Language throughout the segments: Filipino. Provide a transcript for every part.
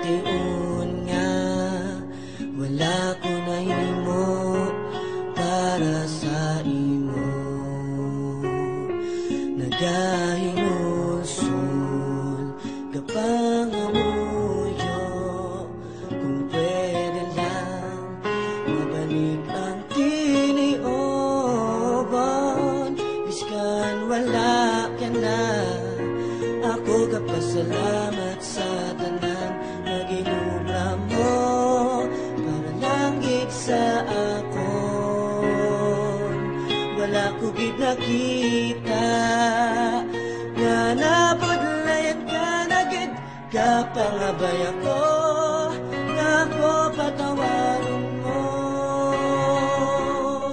tion nga wala ko nahimo para sa imo. Nagahinusul kapangamuyo, kung pwede lang mabalik ang tinioban. Biskan wala ka na, ako kapasalamat sa tanan na ginubra mo para langit sa akon. Wala ko gid nakita nga nabudlayan ka na gid kapangabay ako, nga ako patawaron mo.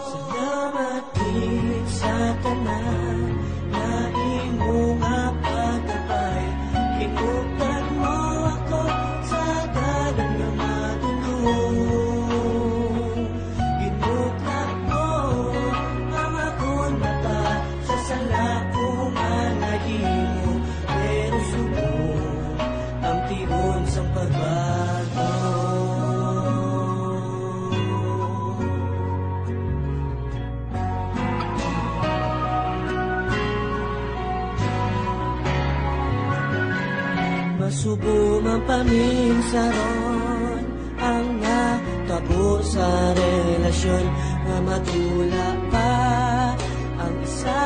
Salamat gid sa tanan na imo nga pagkabay. Kinupad mo ako sa dalan nga matulog. Ginupad mo ang akong mata sa sala kong anahimo, pero subok ang tibon sa pagbago. Masubo man paminsaron ang natabo sa relasyon, nga matula pa ang isa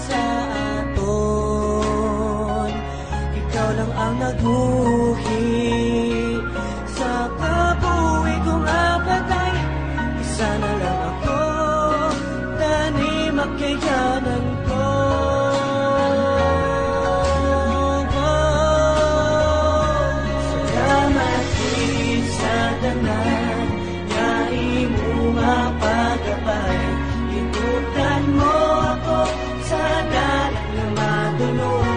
sa aton. Ikaw lang ang naghuhi sa kabuhi kong apatay. Isa na lang ako, tanim magkayanan ko. Salamat din sa tanan nga imo mapagabay. Itutan mo ako sa dalan nga matulog.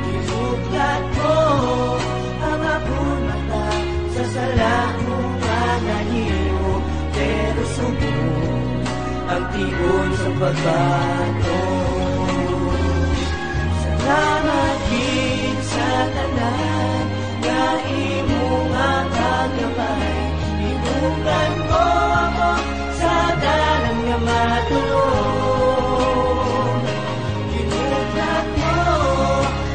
Ginuplat mo ang akong mata sa sala kong anahimo, pero subok ang tibon sa pagbato. Salamat din sa tanan nga imo mapagabay. Itutan mo ako sa dalan nga matulog. Ginuplat mo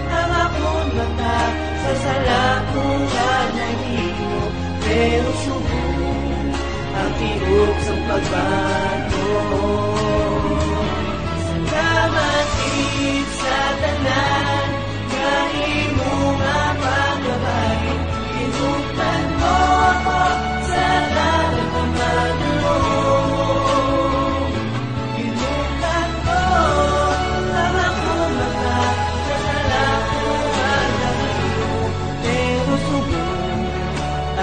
ang akong mata sa sala kong anahimo, pero subok ang tibok sa pagbago. Salamat din sa tanan nga imo mapagabay. Ginuptan mo ako sa dalan nga matulog. Ginuptan mo ang akong mata sa sala kong anahimo, pero subok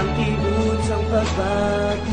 ang tibok sa pagbago.